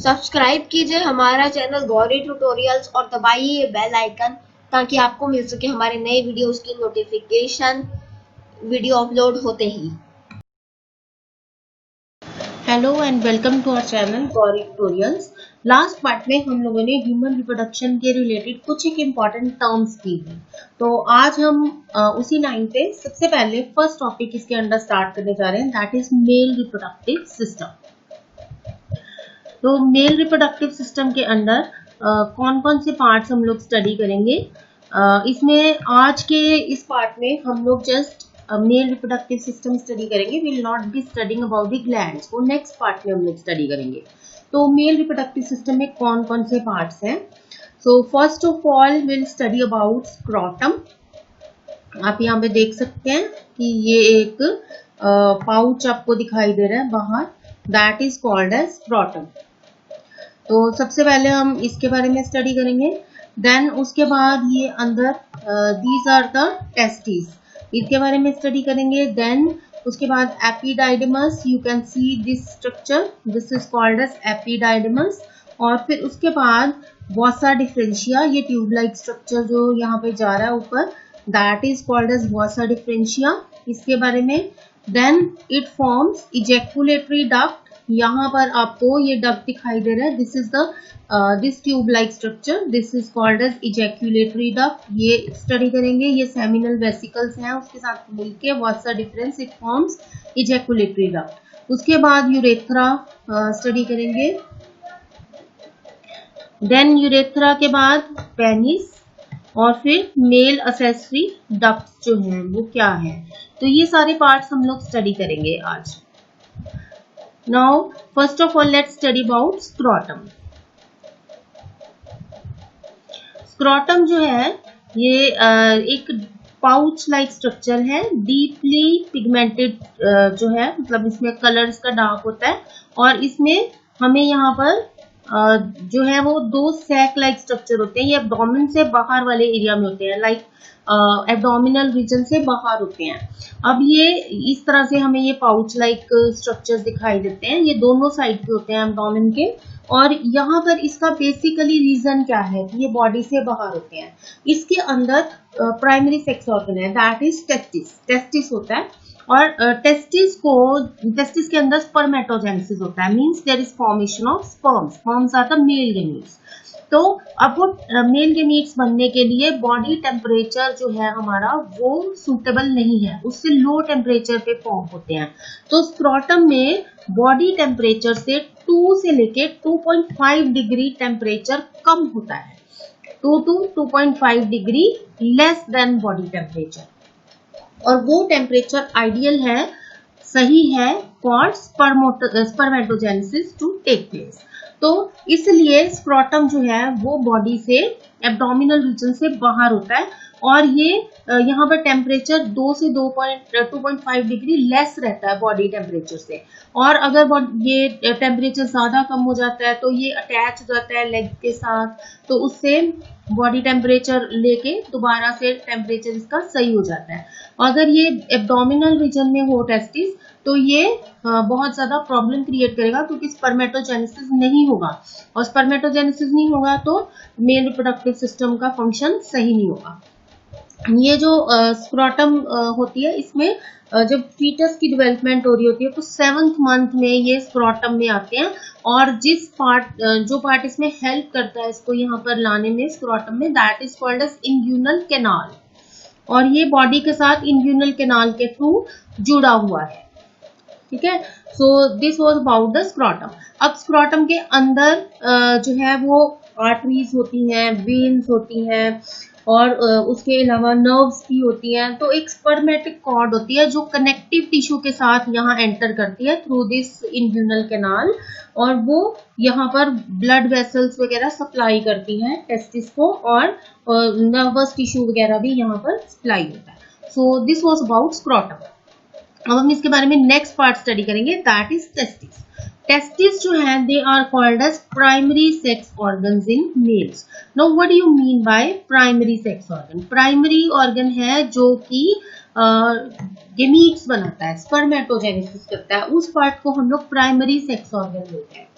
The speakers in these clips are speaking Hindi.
सब्सक्राइब कीजिए हमारा चैनल गौरी ट्यूटोरियल्स और दबाइए बेल आइकन ताकि आपको मिल सके हमारे नए वीडियोस की नोटिफिकेशन वीडियो अपलोड होते ही। Hello and welcome to our channel Gauri tutorials. Last part में हम लोगों ने ह्यूमन रिप्रोडक्शन के रिलेटेड कुछ एक इम्पॉर्टेंट टर्म्स की हैं। तो आज हम उसी लाइन पे सबसे पहले फर्स्ट टॉपिक इसके अंडर स्टार्ट करने जा रहे हैं, that is male reproductive system. तो मेल रिप्रोडक्टिव सिस्टम के अंदर कौन कौन से पार्ट्स हम लोग स्टडी करेंगे। इसमें आज के इस पार्ट में हम लोग just male reproductive system study करेंगे, will not be studying about the glands, वो नेक्स्ट पार्ट में हम लोग स्टडी करेंगे। तो मेल रिप्रोडक्टिव सिस्टम में कौन कौन से पार्ट्स हैं। So first of all will study about scrotum. आप यहाँ पे देख सकते हैं कि ये एक पाउच आपको दिखाई दे रहा है बाहर, that is called as scrotum. तो सबसे पहले हम इसके बारे में स्टडी करेंगे। देन उसके बाद ये अंदर दीज आर द टेस्टिस, इसके बारे में स्टडी करेंगे। देन उसके बाद epididymis, you can see this structure, this is called as epididymis. और फिर उसके बाद वॉसा डिफरेंशिया, ये ट्यूब लाइक स्ट्रक्चर जो यहाँ पे जा रहा है ऊपर, that is called as vasa deferentia, इसके बारे में। Then it forms ejaculatory duct, यहाँ पर आपको ये डक्ट दिखाई दे रहा है, this is the this tube like structure, this is called as ejaculatory duct, ये स्टडी करेंगे। ये सेमिनल वेसिकल्स हैं, उसके साथ मिलके what's the difference, it forms ejaculatory duct. उसके बाद यूरेथ्रा स्टडी करेंगे। देन यूरेथ्रा के बाद पेनिस, और फिर मेल असेसरी डक्ट जो है वो क्या है। तो ये सारे पार्ट्स हम लोग स्टडी करेंगे आज। Now, first of all, let's study about scrotum. Scrotum जो है ये एक पाउच लाइक स्ट्रक्चर है, डीपली पिगमेंटेड जो है, मतलब इसमें कलर इसका डार्क होता है। और इसमें हमें यहाँ पर जो है वो दो सैक लाइक स्ट्रक्चर होते हैं, ये एब्डोमेन से बाहर वाले एरिया में होते हैं, लाइक एब्डोमिनल रीजन से बाहर होते हैं। अब ये इस तरह से हमें ये पाउच लाइक स्ट्रक्चर्स दिखाई देते हैं, ये दोनों साइड पे होते हैं एब्डोमेन के। और यहाँ पर इसका बेसिकली रीजन क्या है कि ये बॉडी से बाहर होते हैं। इसके अंदर प्राइमरी सेक्स ऑर्गन है, दैट इज टेस्टिस, टेस्टिस होता है। और टेस्टिस के अंदर स्पर्मेटोजेनेसिस होता है, means there is formation of sperms, sperms are the male gametes. तो अब वो मेल गैमीट्स बनने के लिए बॉडी टेम्परेचर जो है हमारा वो सूटेबल नहीं है, उससे लो टेम्परेचर पे फॉर्म होते हैं। तो स्क्रोटम में बॉडी टेम्परेचर से 2 से लेके 2.5 डिग्री टेम्परेचर कम होता है, 2 to 2.5 degree less than body temperature. और वो टेम्परेचर आइडियल है, सही है for spermatogenesis to take place. तो इसलिए स्क्रोटम जो है वो बॉडी से एब्डोमिनल रीजन से बाहर होता है। और ये यहाँ पर टेम्परेचर 2 से 2.5 डिग्री लेस रहता है बॉडी टेम्परेचर से। और अगर ये टेम्परेचर ज्यादा कम हो जाता है तो ये अटैच हो जाता है लेग के साथ, तो उससे बॉडी टेम्परेचर लेके दोबारा से टेम्परेचर इसका सही हो जाता है। अगर ये एब्डोमिनल रीजन में हो टेस्टिस तो ये बहुत ज्यादा प्रॉब्लम क्रिएट करेगा, क्योंकि स्पर्मेटोजेनेसिस नहीं होगा, और स्पर्मेटोजेनेसिस नहीं होगा तो मेल रिप्रोडक्टिव सिस्टम का फंक्शन सही नहीं होगा। ये जो स्क्रोटम होती है, इसमें जब फीटस की डेवलपमेंट हो रही होती है तो 7th मंथ में ये स्क्रोटम में आते हैं। और जो पार्ट इसमें हेल्प करता है इसको यहाँ पर लाने में स्क्रोटम में, that is called as inguinal canal. और ये बॉडी के साथ इंग्यूनल कैनाल के थ्रू जुड़ा हुआ है, ठीक है। So this was about the scrotum. अब स्क्रोटम के अंदर जो है वो आर्टरीज होती हैं, वेन्स होती हैं, और उसके अलावा नर्व्स भी होती हैं। तो एक स्पर्मेटिक कॉर्ड होती है जो कनेक्टिव टिश्यू के साथ यहाँ एंटर करती है थ्रू दिस इंग्यूनल कैनाल, और वो यहाँ पर ब्लड वेसल्स वगैरह सप्लाई करती हैं टेस्टिस को, और नर्वस टिश्यू वगैरह भी यहाँ पर सप्लाई होता है। So this was about scrotum. अब हम इसके बारे में नेक्स्ट पार्ट स्टडी करेंगे, दैट इज टेस्टिस। टेस्टिस जो है they are called as primary sex organs in males. Now what do you mean by primary sex organ? Primary organ है जो कि गैमीट्स बनाता है, स्पर्मेटोजेनेसिस करता है, उस पार्ट को हम लोग प्राइमरी सेक्स ऑर्गन बोलते हैं।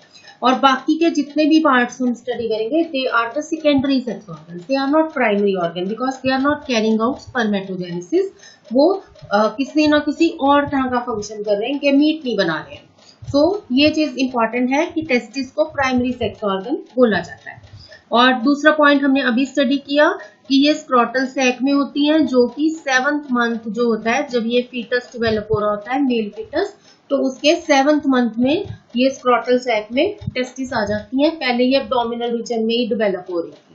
और बाकी के जितने भी पार्ट्स हम स्टडी करेंगे they are the secondary sex organ, they are not primary organ because they are not carrying out spermatogenesis. वो किसी ना किसी और तरह का फंक्शन कर रहे हैं, गैमीट नहीं बना रहे हैं। तो ये चीज इंपॉर्टेंट है कि टेस्टिस को प्राइमरी सेक्स ऑर्गन बोला जाता है। और दूसरा पॉइंट हमने अभी स्टडी किया कि ये स्क्रोटल सैक में होती हैं, जो कि 7th मंथ जो होता है जब ये फीटस डेवलप हो रहा होता है, मेल फीटस, तो उसके 7th मंथ में ये स्क्रोटल सैक में टेस्टिस आ जाती हैं। पहले ये एब्डोमिनल रीजन में ही डेवलप हो रही थी।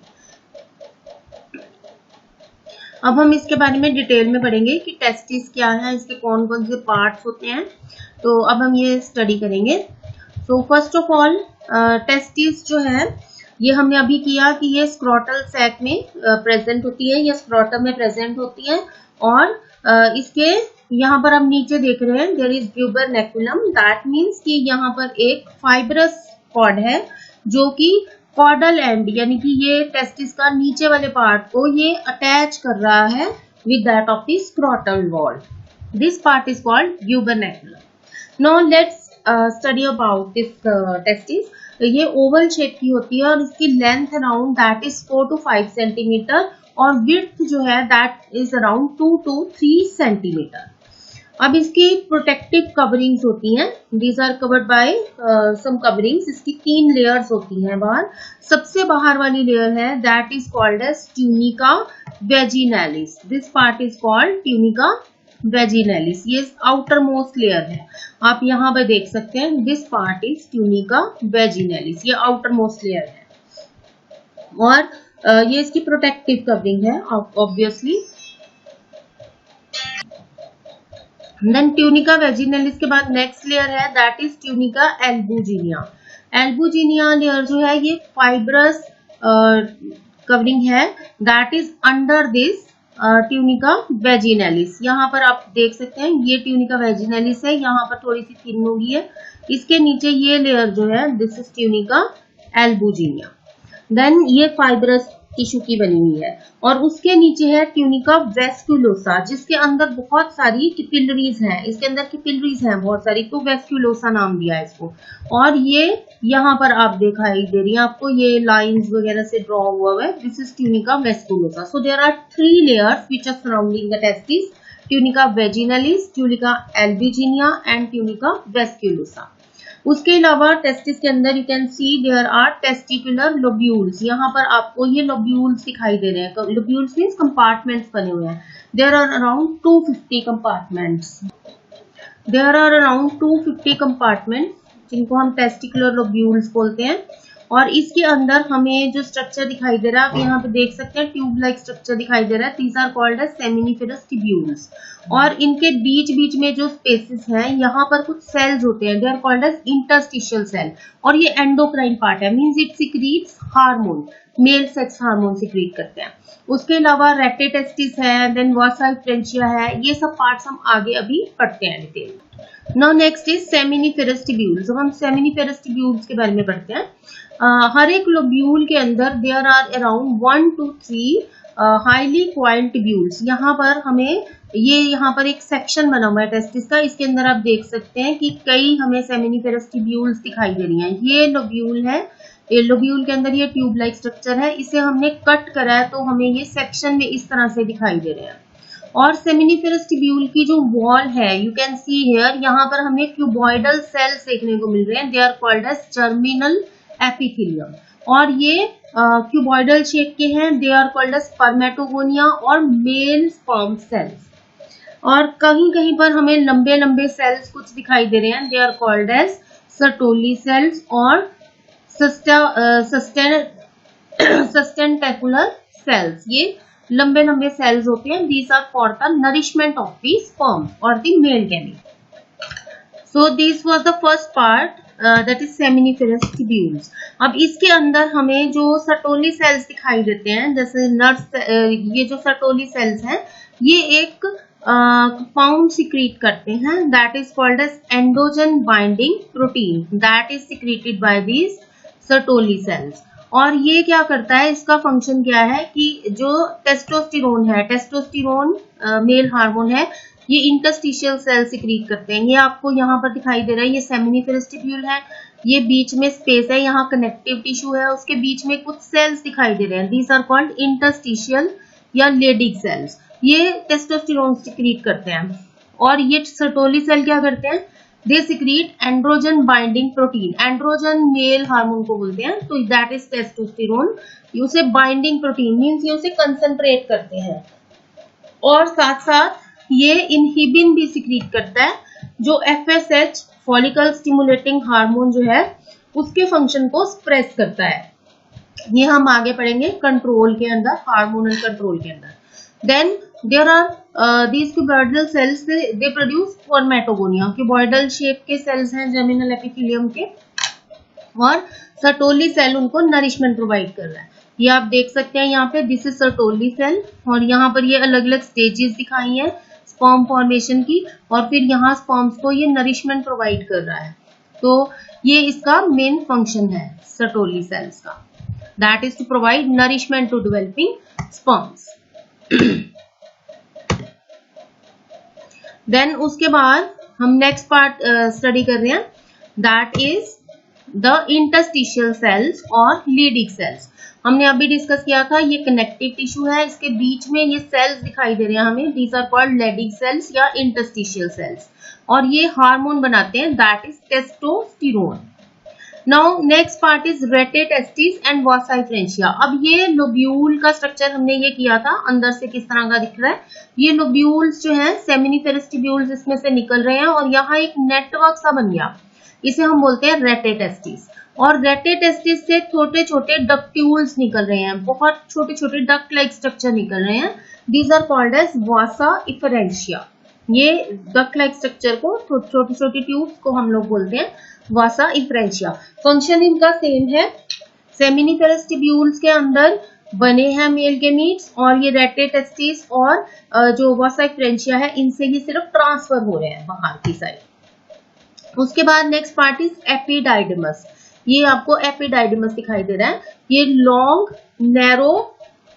अब हम इसके बारे में डिटेल में पढ़ेंगे कि टेस्टिस क्या है, इसके कौन कौन से पार्ट्स होते हैं। तो अब हम ये स्टडी करेंगे। तो फर्स्ट ऑफ ऑल टेस्टिस जो है ये हमने अभी किया कि ये स्क्रोटल सैक में प्रेजेंट होती है, ये स्क्रोटम में प्रेजेंट होती है। और इसके यहाँ पर हम नीचे देख रहे हैं देयर इज ट्यूबरनेकुलम, दैट मीन्स कि यहाँ पर एक फाइब्रस कॉर्ड है जो कि कॉर्डल एंड यानी कि ये टेस्टिस का नीचे वाले पार्ट को ये अटैच कर रहा है with that of the scrotal wall. This part is called gubernaculum. Now let's study about this testis. ये ओवल शेप की होती है और इसकी length around that is 4 to 5 centimetre और विड्थ जो है that is around 2 to 3 centimetre. अब इसकी प्रोटेक्टिव कवरिंग्स होती हैं, these are covered by some coverings. इसकी 3 लेयर्स होती हैं बाहर। सबसे बाहर वाली लेयर है that is called as tunica vaginalis. This part is called tunica vaginalis, ये आउटर मोस्ट लेयर है। आप यहाँ पे देख सकते हैं this part is tunica vaginalis, ये आउटर मोस्ट लेयर है और ये इसकी प्रोटेक्टिव कवरिंग है ऑब्वियसली। देन ट्यूनिका वेजिनैलिस के बाद नेक्स्ट लेयर है that is tunica albuginea. Albuginea layer जो है ये फाइब्रस कवरिंग है that is under this tunica vaginalis. यहाँ पर आप देख सकते हैं ये ट्यूनिका वेजिनैलिस है, यहाँ पर थोड़ी सी थिन होगी है। इसके नीचे ये लेयर जो है this is tunica albuginea. Then ये फाइब्रस टिश्यू की बनी हुई है और उसके नीचे है ट्यूनिका वेस्कुलोसा जिसके अंदर बहुत सारी कैपिलरीज हैं। इसके अंदर कैपिलरीज हैं बहुत सारी, तो वेस्कुलोसा नाम दिया है इसको। और ये यहाँ पर आप दिखाई दे रही है आपको, ये लाइंस वगैरह से ड्रॉ हुआ है। This is tunica vasculosa. So there are 3 layers which are surrounding the testis, tunica vaginalis, tunica albuginea and tunica vasculosa. उसके अलावा टेस्टिस के अंदर you can see there are testicular lobules. यहाँ पर आपको ये लोब्यूल्स दिखाई दे रहे हैं। लोब्यूल्स मीन्स कंपार्टमेंट्स बने हुए हैं। There are around 250 compartments. There are around 250 compartments जिनको हम टेस्टिकुलर लोब्यूल्स बोलते हैं। और इसके अंदर हमें जो स्ट्रक्चर दिखाई दे रहा है आप यहाँ पे देख सकते हैं ट्यूब लाइक स्ट्रक्चर दिखाई दे रहा है। These are called as seminiferous tubules. और इनके बीच बीच में जो स्पेसेस हैं यहाँ पर कुछ सेल्स होते हैं, they are called as interstitial cell. और ये एंडोक्राइन पार्ट है, means it secretes hormone, male sex hormone secrete करते हैं। उसके अलावा रेटेटेस्टिस है, देन वासा फ्रेंचिया है, ये सब पार्ट्स हम आगे अभी पढ़ते हैं डिटेल में। Now next is seminiferous tubules. अब हम सेमिनिफेरस ट्यूब्यूल्स के बारे में पढ़ते हैं। हर एक लोब्यूल के अंदर there are around 1 to 3 highly coiled tubules. यहाँ पर हमें यहाँ पर एक सेक्शन बना हुआ है टेस्टिस का, इसके अंदर आप देख सकते हैं कि कई हमें सेमिनिफेरस ट्यूब्यूल्स दिखाई दे रही हैं। ये लोब्यूल है, ये लोब्यूल के अंदर ये ट्यूब लाइक स्ट्रक्चर है, इसे हमने कट करा है तो हमें ये सेक्शन में इस तरह से दिखाई दे रहे हैं। और सेमिनिफेरस ट्यूब्यूल की जो वॉल है यू कैन सी हियर, यहाँ पर हमें क्यूबॉइडल सेल्स देखने को मिल रहे हैं। They are called as terminal epithelium और ये क्यूबॉइडल शेप के हैं। They are called as spermatogonia और मेल स्पर्म सेल्स। और कहीं कहीं पर हमें लंबे लंबे सेल्स कुछ दिखाई दे रहे हैं। They are called as Sertoli cells और सस्टेंटेकुलर सेल्स। ये लंबे लंबे सेल्स होते हैं। These are for the nourishment of the sperm और the male gamete. So this was the first part that is seminiferous tubules. अब इसके अंदर हमें जो सर्टोली सेल्स दिखाई देते हैं, जैसे नर्स, ये जो सर्टोली सेल्स हैं ये एक कंपाउंड सिक्रीट करते हैं that is called as androgen binding protein that is secreted by these Sertoli cells. और ये क्या करता है, इसका फंक्शन क्या है कि जो टेस्टोस्टेरोन है, टेस्टोस्टेरोन मेल हार्मोन है, ये इंटरस्टिशियल सेल सिक्रीट करते हैं। ये आपको यहाँ पर दिखाई दे रहा है, ये सेमिनिफेरस ट्यूब्यूल है। ये बीच में स्पेस है, यहाँ कनेक्टिव टिश्यू है, उसके बीच में कुछ सेल्स दिखाई दे रहे हैं, दीज आर कॉल्ड इंटरस्टिशियल या लेडिक सेल्स। ये टेस्टोस्टेरोन सिक्रीट करते हैं। और ये सर्टोली सेल क्या करते हैं, they secrete androgen binding protein. Androgen male hormone को बोलते हैं, तो दैट इज टेस्टोस्टेरोन। उसे बाइंडिंग प्रोटीन मीन्स ये उसे कंसंट्रेट करते हैं। और साथ साथ ये इनहिबिन भी सिक्रीट करता है, जो FSH फॉलिकल स्टिमुलेटिंग हार्मोन जो है उसके फंक्शन को सप्रेस करता है। ये हम आगे पढ़ेंगे कंट्रोल के अंदर, हार्मोनल कंट्रोल के अंदर। Then there are these cuboidal cells, they produce spermatogonia. Cuboidal shape के सेल्स हैं जर्मिनल एपिथेलियम के, और सर्टोली सेल उनको नरिशमेंट प्रोवाइड कर रहा है। ये आप देख सकते हैं यहाँ पे, दिस इज सर्टोली सेल, और यहाँ पर ये अलग अलग स्टेजेस दिखाई हैं स्पर्म फॉर्मेशन की, और फिर यहाँ स्पर्म्स को ये नरिशमेंट प्रोवाइड कर रहा है। तो ये इसका मेन फंक्शन है सर्टोली सेल्स का, that is to provide nourishment to developing sperms. Then उसके बाद हम नेक्स्ट पार्ट स्टडी कर रहे हैं, that is the interstitial cells और लीडिक सेल्स। हमने अभी डिस्कस किया था, ये कनेक्टिव टिश्यू है, इसके बीच में ये सेल्स दिखाई दे रहे हैं हमें, these are called Leydig cells या इंटरस्टिशियल सेल्स, और ये हार्मोन बनाते हैं, that is testosterone. Now next part is rete testis and vasa differentia. अब ये लोब्यूल का स्ट्रक्चर हमने ये किया था, अंदर से किस तरह का दिख रहा है, ये लोब्यूल्स जो है सेमिनिफेरस ट्यूब्यूल्स इसमें से निकल रहे हैं, और यहाँ एक नेटवर्क सा बन गया, इसे हम बोलते हैं रेटे टेस्टिस। और रेटे टेस्टिस से छोटे छोटे डक्ट्यूल्स निकल रहे हैं, बहुत छोटे छोटे डक्ट लाइक स्ट्रक्चर निकल रहे हैं, these are called as vasa differentia. ये डक्ट लाइक स्ट्रक्चर को, छोटी छोटी ट्यूब्स को हम लोग बोलते हैं वासा डिफरेंशिया। फंक्शन इनका सेम है, सेमिनिफेरस ट्यूब्यूल्स के अंदर बने हैं मेल गेमीट्स, और ये रेटे टेस्टिस और जो वासा डिफरेंशिया है इनसे ये सिर्फ ट्रांसफर हो रहे हैं बाहर की साइड। उसके बाद नेक्स्ट पार्ट इज एपिडाइडिमस। ये आपको एपिडाइडिमस दिखाई दे रहा है, ये लॉन्ग नैरो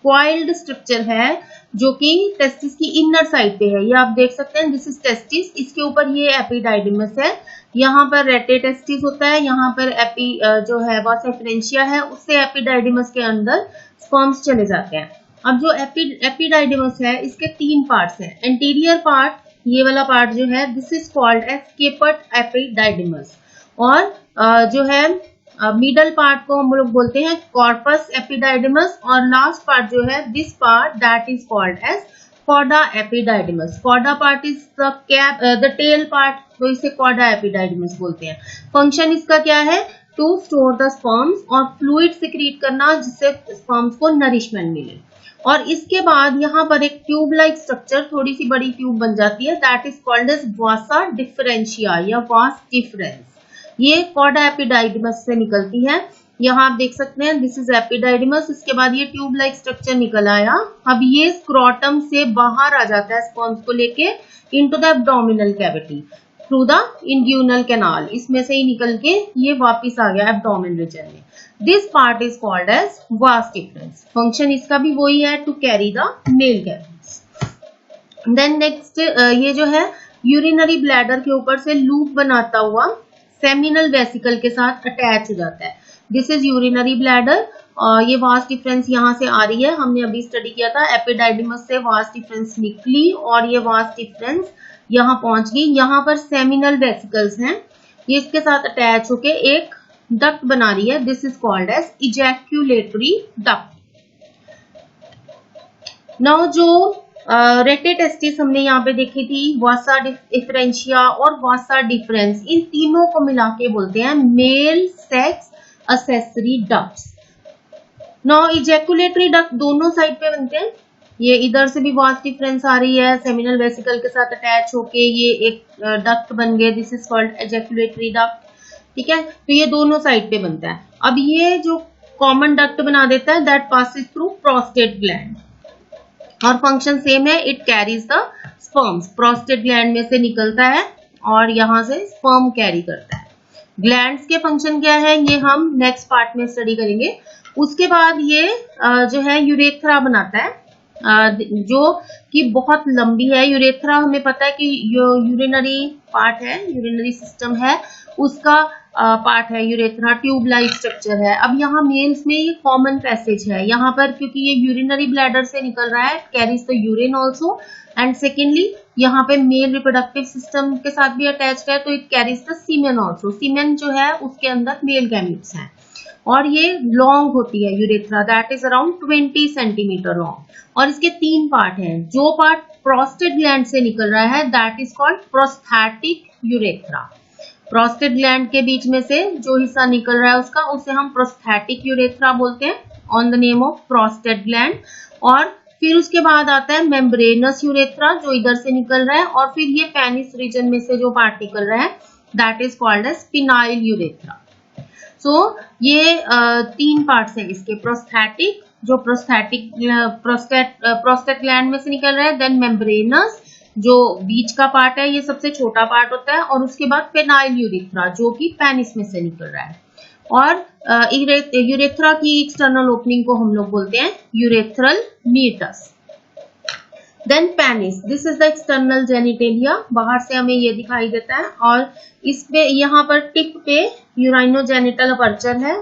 कॉइल्ड स्ट्रक्चर है जो कि टेस्टिस की इनर साइड पे है। ये आप देख सकते हैं, दिस इज टेस्टिस, इसके ऊपर ये एपिडाइडिमस है, यहाँ पर रेटे टेस्टिस होता है, यहाँ पर एपी जो है वासा डिफरेंशिया है, उससे एपिडाइडिमस के अंदर स्पर्म्स चले जाते हैं। अब जो एपिडाइडिमस है इसके तीन पार्ट्स हैं, एंटीरियर पार्ट, ये वाला पार्ट जो है दिस इज कॉल्ड एज केपर्ट एपिडाइडिमस, और जो है मिडल पार्ट को हम लोग बोलते हैं कॉर्पस एपिडाइडिमस, और लास्ट पार्ट जो है this part that is called as cauda epididymis. Cauda part is the tail part, तो इसे कॉडा एपिडाइडिमस बोलते हैं। फंक्शन इसका क्या है, टू स्टोर द स्पर्म्स और फ्लूइड सिक्रीट करना जिससे स्पर्म्स को नरिशमेंट मिले। और इसके बाद यहाँ पर एक ट्यूब लाइक स्ट्रक्चर, थोड़ी सी बड़ी ट्यूब बन जाती है, that is called as vasa differentia या वास डिफरेंस। ये कॉडा एपिडाइडिमस से निकलती है, यहाँ आप देख सकते हैं दिस इज एपिडाइडिमस, इसके बाद ये ट्यूब लाइक स्ट्रक्चर निकल आया। अब ये स्क्रोटम से बाहर आ जाता है स्पर्म्स को लेके into the abdominal cavity through the inguinal canal, इसमें से ही निकल के ये वापिस आ गया एब्डोमिन रीजन में। This part is called as vas deferens. Function इसका भी वही है, to carry the male gametes. Then next ये जो है यूरिनरी ब्लैडर के ऊपर से लूप बनाता हुआ सेमिनल वेसिकल के साथ अटैच हो जाता है, दिस इज यूरिनरी ब्लैडर। ये वास डिफरेंस यहाँ से आ रही है, हमने अभी स्टडी किया था, एपिडाइडिमस से वास डिफरेंस निकली और ये वास डिफरेंस यहाँ पहुंच गई। यहाँ पर सेमिनल वेसिकल्स हैं, ये इसके साथ अटैच होके एक डक्ट बना रही है, this is called as ejaculatory duct. Now जो रेटे टेस्टिस हमने यहाँ पे देखी थी, वासा डिफरेंशिया और वासा डिफरेंस, इन तीनों को मिला के बोलते हैं male sex accessory ducts. Now ejaculatory duct दोनों साइड पे बनते हैं, ये इधर से भी वास डिफरेंस आ रही है, सेमिनल वेसिकल के साथ अटैच होके ये एक डक्ट बन गए, this is called ejaculatory duct, ठीक है। तो ये दोनों साइड पे बनता है। अब ये जो कॉमन डक्ट बना देता है that passes through prostate gland, और फंक्शन सेम है, it carries the sperms, prostate gland में से निकलता है और यहाँ से स्पर्म कैरी करता है। ग्लैंड्स के फंक्शन क्या है ये हम नेक्स्ट पार्ट में स्टडी करेंगे। उसके बाद ये जो है यूरेथ्रा बनाता है, जो कि बहुत लंबी है। यूरेथ्रा हमें पता है कि जो यूरिनरी पार्ट है, यूरिनरी सिस्टम है, उसका पार्ट है यूरेथ्रा, ट्यूब लाइक स्ट्रक्चर है। अब यहाँ मेल्स में ये कॉमन पैसेज है यहाँ पर, क्योंकि ये यूरिनरी ब्लैडर से निकल रहा है, carries the urine also, and secondly यहाँ पे मेल रिप्रोडक्टिव सिस्टम के साथ भी अटैच्ड है, तो it carries the semen also. Semen जो है उसके अंदर मेल गैमीट्स हैं, और ये लॉन्ग होती है urethra, that is around 20 centimetre long. और इसके 3 पार्ट हैं। जो पार्ट प्रोस्टेट ग्लैंड से निकल रहा है that is called prosthetic urethra. Prostate gland के बीच में से जो हिस्सा निकल रहा है उसका, उसे हम प्रोस्थेटिक यूरेथ्रा बोलते हैं, on the name of prostate gland. और फिर उसके बाद आता है मेम्ब्रेनस यूरेथ्रा जो इधर से निकल रहा है, और फिर ये पेनिस रीजन में से जो पार्ट निकल रहा है that is called as penile urethra. So ये 3 पार्ट्स हैं इसके, प्रोस्थेटिक जो प्रोस्टेट ग्लैंड में से निकल रहा है, देन मेम्ब्रेनस जो बीच का पार्ट है, ये सबसे छोटा पार्ट होता है, और उसके बाद पेनाइल यूरेथ्रा जो कि पेनिस में से निकल रहा है। और यूरेथ्रा की एक्सटर्नल ओपनिंग को हम लोग बोलते हैं urethral meatus. Then penis, this is the external genitalia, बाहर से हमें ये दिखाई देता है, और इस पे यहाँ पर टिप पे यूराइनोजेनिटल अपर्चर है।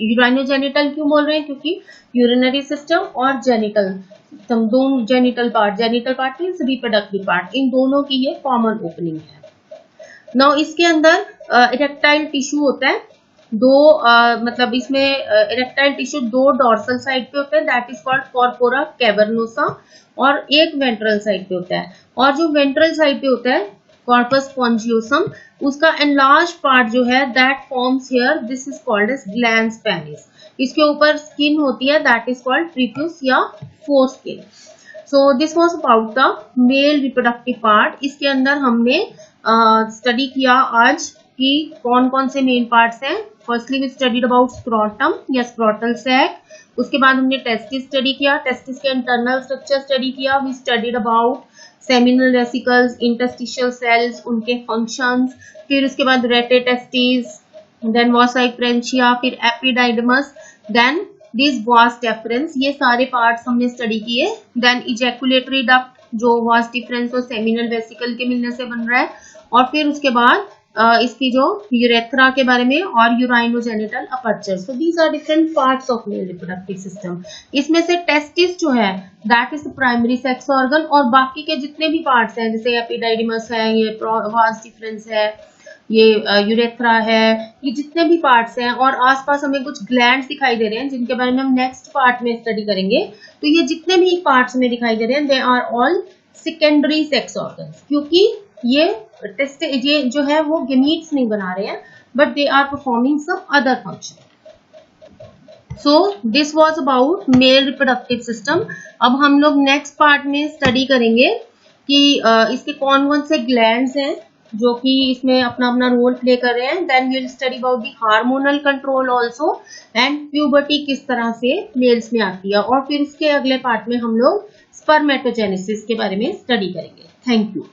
यूराइनोजेनिटल क्यों बोल रहे हैं, क्योंकि यूरिनरी सिस्टम और जेनिटल सिस्टम, दोनों genital part means reproductive part, इन दोनों की ये कॉमन ओपनिंग है। नाउ इसके अंदर इरेक्टाइल टिश्यू होता है, मतलब इसमें इरेक्टाइल टिश्यू 2 डॉर्सल साइड पे होता है, that is called corpora cavernosa, और एक वेंट्रल साइड पे होता है। और जो वेंट्रल साइड पे होता है कॉर्पस स्पॉन्जियोसम, उसका एनलार्ज पार्ट जो है that forms here, this is called as glans penis. इसके ऊपर स्किन होती है दैट इज कॉल्ड प्रीप्यूस या foreskin. So this was about the male reproductive part. इसके अंदर हमने स्टडी किया आज कि कौन कौन से मेन पार्ट्स हैं। Firstly we studied about scrotum या स्क्रोटल सैक, उसके बाद हमने टेस्टिस स्टडी किया, टेस्टिस के इंटरनल स्ट्रक्चर स्टडी किया। We studied about seminal vesicles, interstitial cells, उनके फंक्शंस, फिर उसके बाद रेटेटेस्टिस, देन वासा इक्रेंशिया, फिर epididymis, then this vas deferens, ये सारे पार्ट्स हमने स्टडी किए। देन इजैकुलेटरी डक्ट जो वास डिफरेंस और सेमिनल वेसिकल के मिलने से बन रहा है, और फिर उसके बाद इसकी जो यूरेथ्रा के बारे में और urinogenital aperture. So these are different parts of male reproductive system. इसमें से टेस्टिस जो है that is the primary sex organ, और बाकी के जितने भी पार्ट्स हैं जैसे एपिडाइडिमस है, ये वास डिफरेंस है, ये यूरेथ्रा है, ये जितने भी पार्ट्स हैं, और आसपास हमें कुछ ग्लैंड्स दिखाई दे रहे हैं जिनके बारे में हम नेक्स्ट पार्ट में स्टडी करेंगे। तो ये जितने भी पार्ट्स में दिखाई दे रहे हैं they are all secondary sex organs, क्योंकि ये जो है वो गैमीट्स नहीं बना रहे हैं, but they are performing some other function. So this was about male reproductive system. अब हम लोग नेक्स्ट पार्ट में स्टडी करेंगे कि इसके कौन कौन से ग्लैंड्स हैं जो कि इसमें अपना अपना रोल प्ले कर रहे हैं। Then we will study about the hormonal control also, and puberty किस तरह से मेल्स में आती है, और फिर इसके अगले पार्ट में हम लोग स्पर्मेटोजेनेसिस के बारे में स्टडी करेंगे। Thank you.